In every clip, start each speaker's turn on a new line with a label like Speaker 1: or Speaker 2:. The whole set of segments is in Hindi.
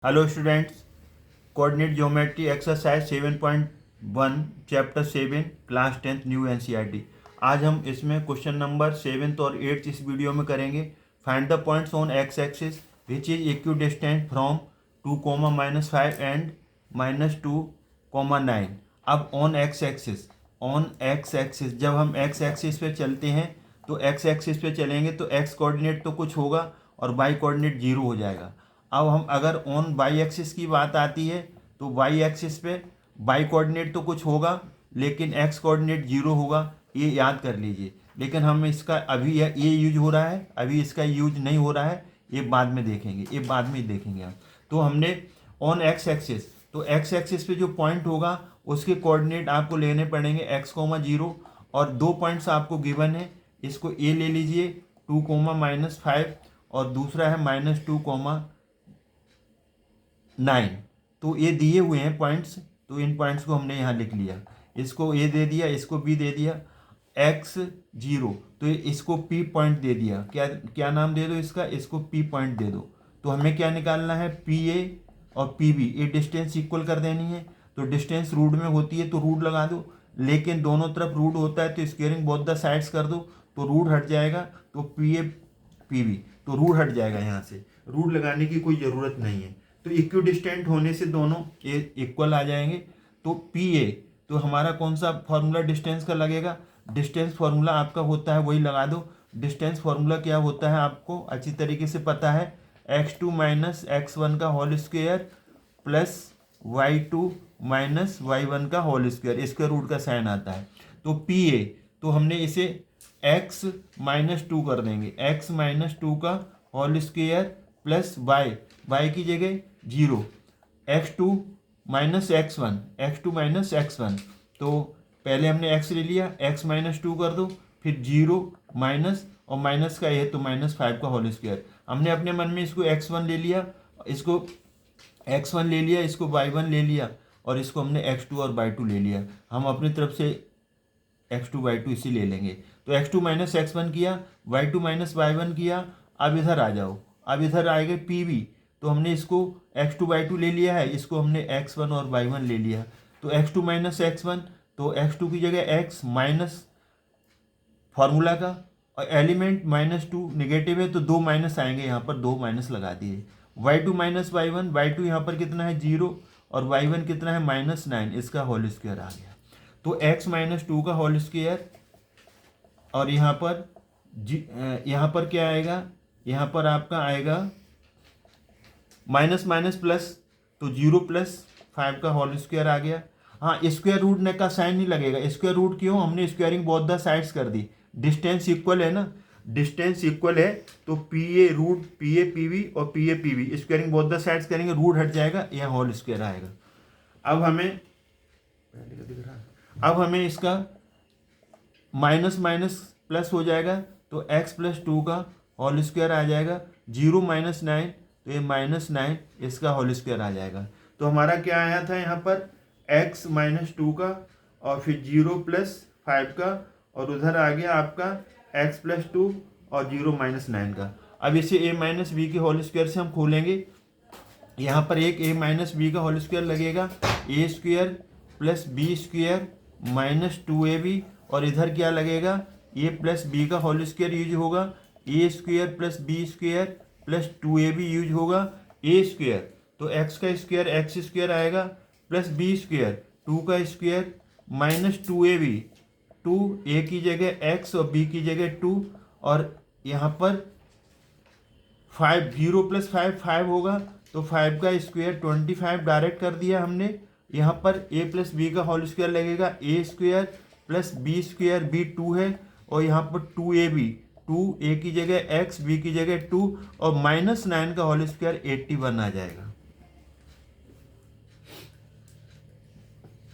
Speaker 1: Hello students, coordinate geometry exercise 7.1 chapter 7 class 10th new NCERT. आज हम इसमें क्वेश्चन नंबर 7th और 8th इस वीडियो में करेंगे। Find the points on x axis which is equidistant from 2, -5 and -2, 9। अब ऑन एक्स एक्सिस जब हम एक्स एक्सिस पे चलते हैं तो एक्स एक्सिस पे चलेंगे तो एक्स कोऑर्डिनेट तो कुछ होगा और वाई कोऑर्डिनेट जीरो हो जाएगा। अब हम अगर ऑन वाई एक्सिस की बात आती है तो वाई एक्सिस पे वाई कोऑर्डिनेट तो कुछ होगा लेकिन एक्स कोऑर्डिनेट जीरो होगा, ये याद कर लीजिए। लेकिन हम इसका अभी ये यूज हो रहा है, अभी इसका यूज नहीं हो रहा है, ये बाद में देखेंगे, ये बाद में देखेंगे हम। तो हमने ऑन एक्स एक्सिस, तो एक्स एक्सिस पे जो पॉइंट होगा उसके कोऑर्डिनेट आपको लेने पड़ेंगे x,0 और दो पॉइंट्स आपको गिवन है। इसको ए ले लीजिए 2, -5 और दूसरा है -2, 9। तो ये दिए हुए हैं पॉइंट्स, तो इन पॉइंट्स को हमने यहाँ लिख लिया। इसको ए दे दिया, इसको बी दे दिया, x0 तो इसको p पॉइंट दे दिया। क्या क्या नाम दे दो इसका, इसको p पॉइंट दे दो। तो हमें क्या निकालना है, pa और pb, ये डिस्टेंस इक्वल कर देनी है। तो डिस्टेंस रूट में होती है तो रूट लगा दो, लेकिन दोनों तरफ रूट होता है तो स्क्वेयरिंग बोथ द साइड्स कर दो, तो रूट हट जाएगा। तो pa pb तो रूट हट जाएगा, यहाँ से रूट लगाने की कोई ज़रूरत नहीं है। तो इक्विडिस्टेंट होने से दोनों ये इक्वल आ जाएंगे। तो पी ए, तो हमारा कौन सा फॉर्मूला डिस्टेंस का लगेगा, डिस्टेंस फॉर्मूला आपका होता है वही लगा दो। डिस्टेंस फॉर्मूला क्या होता है आपको अच्छी तरीके से पता है, x2 - x1 का whole square plus y2 - y1 का होल स्क्वायर, स्क्वायर रूट का साइन आता है। तो पी ए, तो हमने इसे x -2 कर देंगे, x -2 का होल स्क्वायर प्लस y की जगह 0, x2 - x1, तो पहले हमने x ले लिया, x -2 कर दो, फिर 0 माइनस और माइनस का है तो -5 का होल स्क्वायर। हमने अपने मन में इसको x1 ले लिया, इसको x1 ले लिया, इसको y1 ले लिया और इसको हमने x2 और y2 ले लिया। हम अपनी तरफ से x2 y2 इसी ले लेंगे। तो x2 - x1 किया, y2 - y1 किया। अब इधर आ जाओ, अब इधर आएगा pb, तो हमने इसको x2 y2 ले लिया है, इसको हमने x1 और y1 ले लिया। तो x2 - x1, तो x2 की जगह x माइनस फार्मूला का, और एलिमेंट -2 नेगेटिव है तो दो माइनस आएंगे, यहाँ पर दो माइनस लगा दिए। y2 - y1, y2 यहाँ पर कितना है 0 और y1 कितना है -9, इसका होल स्क्वायर आ गया। तो x -2 का होल स्क्वायर, और यहाँ पर क्या आएगा, यहाँ पर आपका आएगा माइनस माइनस प्लस, तो 0 + 5 का होल स्क्वायर आ गया। हाँ, स्क्वायर रूट ने का साइन नहीं लगेगा। स्क्वायर रूट क्यों, हमने स्क्वायरिंग बोथ द साइड्स कर दी, डिस्टेंस इक्वल है ना, डिस्टेंस इक्वल है तो P A root P A P B और P A P B squaring both the sides करेंगे, रूट हट जाएगा, यहाँ होल स्क्वायर आएगा। अब हमें इसका माइनस माइनस प्लस हो जाएगा, तो x + 2 का होल स्क्वायर आ जाएगा, 0 - 9 तो ये -9, इसका होल स्क्वायर आ जाएगा। तो हमारा क्या आया था यहाँ पर, x -2 का और फिर 0 + 5 का, और उधर आ गया आपका x + 2 और 0 - 9 का। अब इसे a - b के होल स्क्वायर से हम खोलेंगे, यहाँ पर एक a - b का होल स्क्वायर लगेगा, a² + b² -2ab, और इधर क्या लगेगा, a + b का होल स्क्वायर यूज होगा, a² + b² + 2ab यूज होगा, a², तो x का स्क्वायर x² आएगा प्लस b², 2 का स्क्वायर -2ab, 2 a की जगह x और b की जगह 2, और यहाँ पर 5, 0 + 5 5 होगा, तो 5 का स्क्वायर 25 डायरेक्ट कर दिया हमने। यहाँ पर a + b का होल स्क्वायर लगेगा, a² + b², b 2 है, और यहाँ पर 2ab, 2 a की जगह x, b की जगह 2, और -9 का होल स्क्वायर 81 आ जाएगा।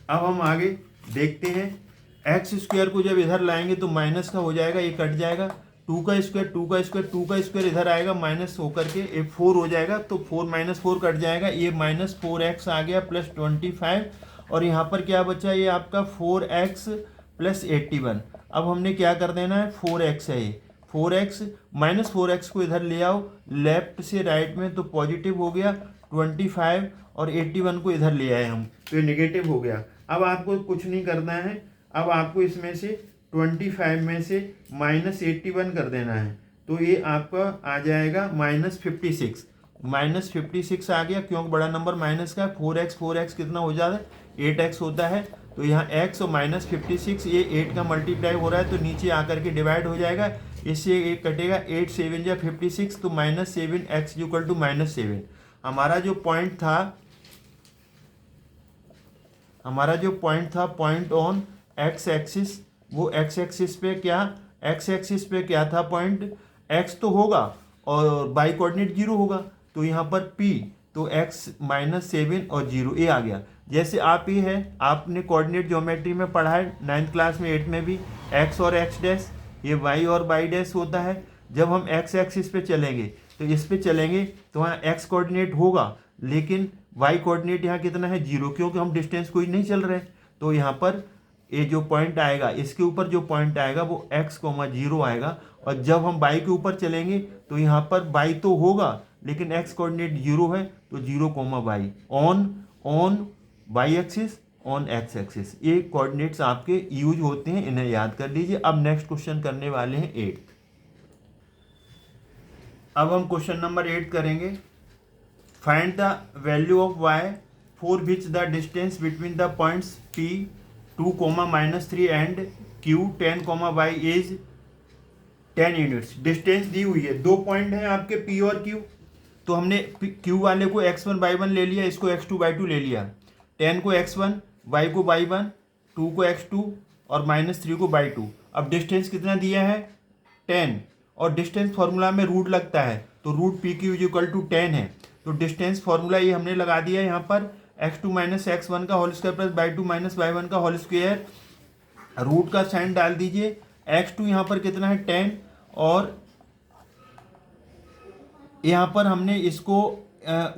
Speaker 1: अब हम आगे देखते हैं, x² को जब इधर लाएंगे तो माइनस का हो जाएगा, ये कट जाएगा, 2 का स्क्वायर 2 का स्क्वायर 2 का स्क्वायर इधर आएगा, माइनस होकर के ये 4 हो जाएगा, तो 4 - 4 कट जाएगा, ये -4x आ गया प्लस 25, और यहाँ पर क्या बचा, ये आपका 4x + 81। अब हमने क्या कर देना है, 4x है ये, 4x -4x को इधर ले आओ लेफ्ट से राइट में, तो पॉजिटिव हो गया, 25 और 81 को इधर ले आए हम, तो ये नेगेटिव हो गया। अब आपको कुछ नहीं करना है, अब आपको इसमें से 25 में से -81 कर देना है, तो ये आपका आ जाएगा -56। -56 आ गया, क्योंकि बड़ा नंबर माइनस का। 4x कितना हो जाता है, 8x होता है। तो यहाँ x और -56 ये 8 का मल्टीप्लाई हो रहा है, तो नीचे आकर के डिवाइड हो जाएगा, इससे एक कटेगा, 8 7 या 56, तो -7x इक्वल टू -7। हमारा जो पॉइंट था पॉइंट ऑन x एक्सिस, वो x एक्सिस पे क्या था पॉइंट, x तो होगा और बाई कोऑर्डिनेट 0 होगा, तो यहाँ पर p, तो x -7 और 0 ये आ गया। जैसे आप ही है, आपने कोऑर्डिनेट ज्योमेट्री में पढ़ा है 9th क्लास में, 8 में भी, x और x डैश, ये y और y डैश होता है। जब हम x एक्सिस पे चलेंगे तो इस पे चलेंगे तो वहाँ x कोऑर्डिनेट होगा, लेकिन y कोऑर्डिनेट यहाँ कितना है, 0, क्योंकि हम डिस्टेंस कोई नहीं चल रहे। तो यहाँ पर ये जो पॉइंट आएगा, इसके ऊपर जो पॉइंट आएगा वो x, 0 आएगा। और जब हम y के ऊपर चलेंगे तो यहाँ पर y तो होगा, लेकिन x कोऑर्डिनेट 0 है, तो 0, y on y axis, on x axis, ये कोऑर्डिनेट्स आपके यूज होते हैं, इन्हें याद कर लीजिए। अब नेक्स्ट क्वेश्चन करने वाले हैं 8। अब हम क्वेश्चन नंबर 8 करेंगे। Find the value of y for which the distance between the points p 2, -3 and q 10, y is 10 units. Distance दी हुई है, 2 पॉइंट हैं आपके p और q, तो हमने q वाले को x1 y1 ले लिया, इसको x2 y2 ले लिया, 10 को x1, y को y1, 2 को x2 और -3 को y2। अब डिस्टेंस कितना दिया है, 10, और डिस्टेंस फॉर्मूला में रूट लगता है, तो root P Q equal to 10 है। तो डिस्टेंस फॉर्मूला ये हमने लगा दिया है यहाँ पर, x2 - x1 का whole square plus y2 - y1 का होल स्क्वायर, रूट का साइन डाल दीजिए। x2 यहाँ पर कितना है, 10, और यहाँ पर हमने इसको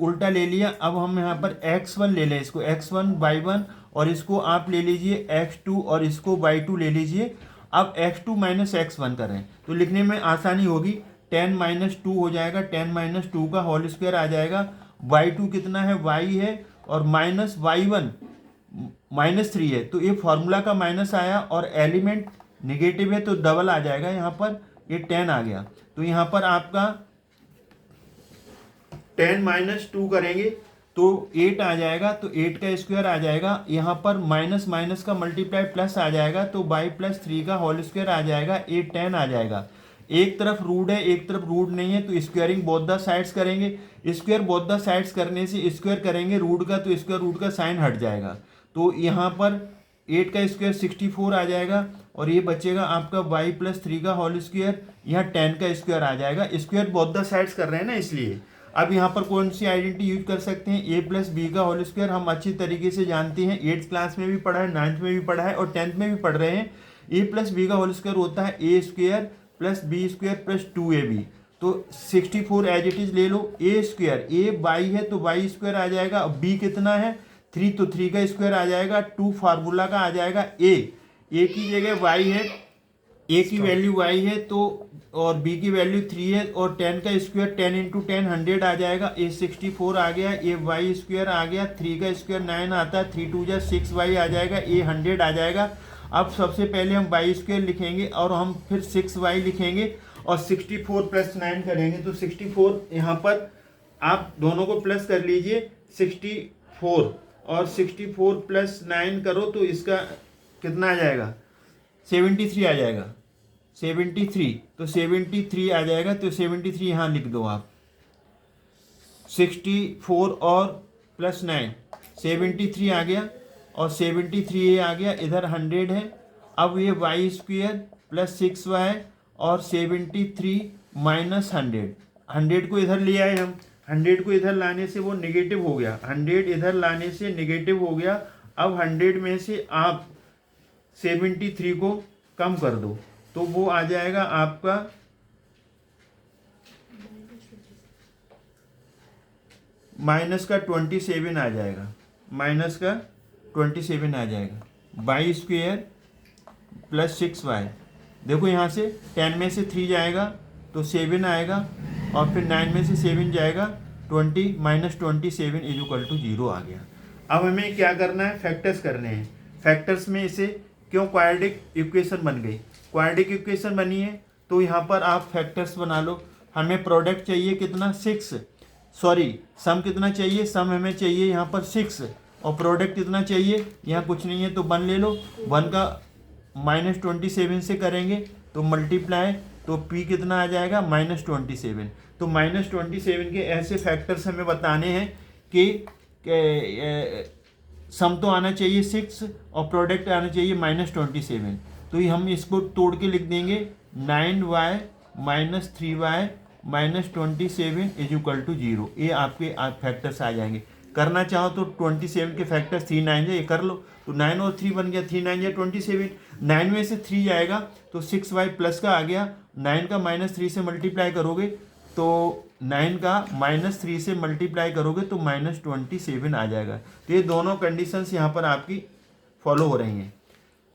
Speaker 1: उल्टा ले लिया। अब हम यहाँ पर x1 ले लें, इसको x1 y1, और इसको आप ले लीजिए x2 और इसको y2 ले लीजिए। अब x2 - x1 करें तो लिखने में आसानी होगी, 10 - 2 हो जाएगा, 10 - 2 का होल स्क्वायर आ जाएगा। y2 कितना है, y है, और -y1 -3 है, तो ये फॉर्मूला का माइनस आया, और एलिमेंट निगेटिव है तो डबल आ जाएगा, यहाँ पर ये 10 आ गया। तो यहाँ पर आपका 10 - 2 करेंगे तो 8 आ जाएगा, तो 8 का स्क्वायर आ जाएगा। यहाँ पर माइनस का मल्टीप्लाई प्लस आ जाएगा, तो y + 3 का होल स्क्वायर आ जाएगा, 8 10 आ जाएगा। एक तरफ रूट है, एक तरफ रूट नहीं है, तो स्क्वायरिंग बोथ द साइड्स करेंगे। स्क्वायर बोथ द साइड्स करने से स्क्वायर करेंगे रूट का, तो स्क्वायर रूट का साइन हट जाएगा। तो यहाँ पर 8 का स्क्वायर 64 आ जाएगा, और ये बचेगा आपका y + 3 का होल स्क्वायर, यहाँ 10 का स्क्वायर आ जाएगा। स्क्वायर बोथ द साइड्स कर रहे हैं ना, इसलिए। अब यहाँ पर कौन सी आइडेंटिटी यूज कर सकते हैं, a + b का होल स्क्वायर हम अच्छी तरीके से जानते हैं, 8th क्लास में भी पढ़ा है, 9th में भी पढ़ा है, और 10th में भी पढ़ रहे हैं। a + b का होल स्क्वायर होता है a² + b² + 2ab। तो 64 एज इट इज ले लो, a² y है तो y² आ जाएगा, b कितना है 3, तो 3 का स्क्वायर आ जाएगा, 2 फार्मूला का आ जाएगा, a की जगह y है, a की वैल्यू y है, तो और b की वैल्यू 3 है, और 10 का स्क्वायर 10 × 10 100 आ जाएगा, a 64 आ गया, a y² आ गया, 3 का स्क्वायर 9 आता है, 3 2 जा 6y आ जाएगा, a 100 आ जाएगा। अब सबसे पहले हम y² लिखेंगे और हम फिर 6y लिखेंगे, और 64 + 9 करेंगे, तो 64 यहाँ पर आप दोनों को प्लस कर लीजिए, 64 और 64 + 9 करो तो इसका कितना आ जाएगा, 73 आ जाएगा, 73, तो 73 आ जाएगा, तो 73 यहाँ लिख दो आप। 64 और +9 73 आ गया, और 73 ये आ गया, इधर 100 है। अब ये y² + 6y और 73 - 100, 100 को इधर ले आए हम, 100 को इधर लाने से वो निगेटिव हो गया, 100 इधर लाने से निगेटिव हो गया। अब 100 में से आप 73 को कम कर दो, तो वो आ जाएगा आपका -27 आ जाएगा, -27 आ जाएगा, y² + 6y। देखो यहाँ से 10 में से 3 जाएगा तो 7 आएगा, और फिर 9 में से 7 जाएगा 20 माइनस 27 इज इक्वल टू 0 आ गया। अब हमें क्या करना है, फैक्टर्स करने हैं। फैक्टर्स में इसे क्यों क्वाड्रेटिक इक्वेशन बन गई, क्वाड्रेटिक इक्वेशन बनी है तो यहाँ पर आप फैक्टर्स बना लो। हमें प्रोडक्ट चाहिए कितना 6, सॉरी सम कितना चाहिए, सम हमें चाहिए यहाँ पर 6 और प्रोडक्ट कितना चाहिए, यहाँ कुछ नहीं है तो 1 ले लो। 1 का माइनस 27 से करेंगे तो मल्टीप्लाई, तो p कितना आ जाएगा -27। तो -27 के ऐसे फैक्टर्स हमें बताने हैं कि सम तो आना चाहिए 6 और प्रोडक्ट आना चाहिए -27। तो ये हम इसको तोड़ के लिख देंगे 9y minus 3y minus 27 is equal to 0। ये आपके फैक्टर्स आ जाएंगे। करना चाहो तो 27 के फैक्टर 3 9 ये कर लो, तो 9 और 3 बन गया, 3 9 या 27। 9 में से 3 जाएगा तो 6y प्लस का आ गया। 9 का -3 से मल्टीप्लाई करोगे तो 9 का -3 से मल्टीप्लाई करोगे तो -27 आ जाएगा। तो ये दोनों कंडीशंस यहाँ पर आपकी फॉलो हो रही हैं।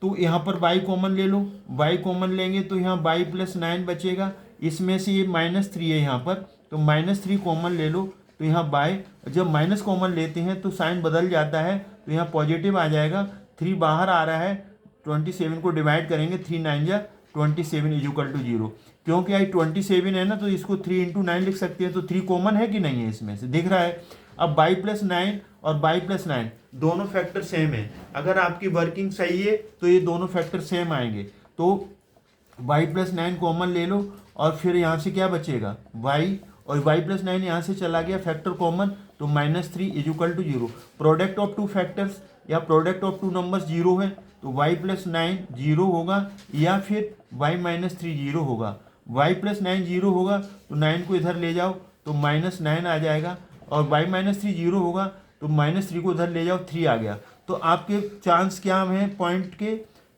Speaker 1: तो यहाँ पर y कॉमन ले लो, y कॉमन लेंगे तो यहाँ y + 9 बचेगा। इसमें से ये -3 है यहाँ पर, तो -3 कॉमन ले लो तो यहाँ y, जब माइनस कॉमन लेते हैं तो साइन बदल जाता है, तो यहाँ पॉजिटिव आ जाएगा। 3 बाहर आ रहा है, 27 को डिवाइड करेंगे, 3 9 या 27 इज इक्वल टू 0। क्योंकि आई 27 है ना तो इसको 3 × 9 लिख सकते हैं, तो 3 कॉमन है कि नहीं है, इसमें से दिख रहा है। अब y + 9 और y + 9 दोनों फैक्टर सेम है। अगर आपकी वर्किंग सही है तो ये दोनों फैक्टर सेम आएंगे। तो y + 9 कॉमन ले लो और फिर यहाँ से क्या बचेगा y, और y + 9 यहाँ से चला गया फैक्टर कॉमन, तो -3 is equal to 0। Product of two factors या प्रोडक्ट ऑफ टू नंबर्स 0 है तो y + 9 0 होगा या फिर y - 3 0 होगा। y + 9 0 होगा तो 9 को इधर ले जाओ तो -9 आ जाएगा, और y - 3 0 होगा तो -3 को इधर ले जाओ, 3 आ गया। तो आपके चांस क्या हैं पॉइंट के,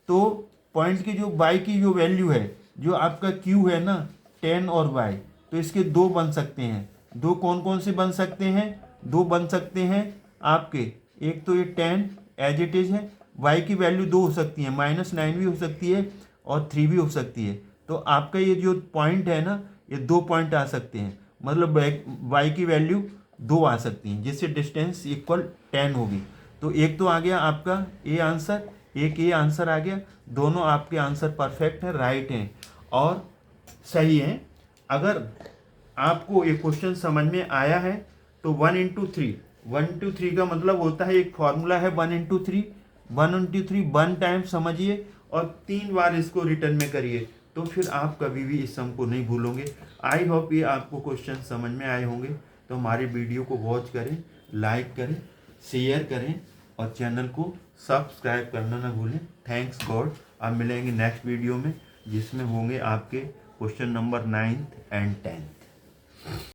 Speaker 1: तो पॉइंट की जो y की जो वैल्यू है, जो आपका q है ना 10 और y, तो इसके 2 बन सकते हैं। 2 कौन कौन से बन सकते हैं, 2 बन सकते हैं आपके, एक तो ये 10 एज इट इज है, y की वैल्यू 2 हो सकती है, -9 भी हो सकती है और 3 भी हो सकती है। तो आपका ये जो पॉइंट है ना, ये 2 पॉइंट आ सकते हैं, मतलब y की वैल्यू 2 आ सकती हैं, जिससे डिस्टेंस इक्वल 10 होगी। तो एक तो आ गया आपका ए आंसर, एक ये आंसर आ गया। दोनों आपके आंसर परफेक्ट हैं, राइट हैं और सही हैं। अगर आपको ये क्वेश्चन समझ में आया है तो 1 × 3, 1 × 3 का मतलब होता है, एक फॉर्मूला है 1 × 3, 1 × 3 1 टाइम समझिए और 3 बार इसको रिटर्न में करिए, तो फिर आप कभी भी इस सम को नहीं भूलोगे। आई होप ये आपको क्वेश्चन समझ में आए होंगे। तो हमारे वीडियो को वॉच करें, लाइक करें, शेयर करें और चैनल को सब्सक्राइब करना ना भूलें। Thanks God. अब मिलेंगे नेक्स्ट वीडियो में, जिसमें होंगे आपके question number 9th and 10th।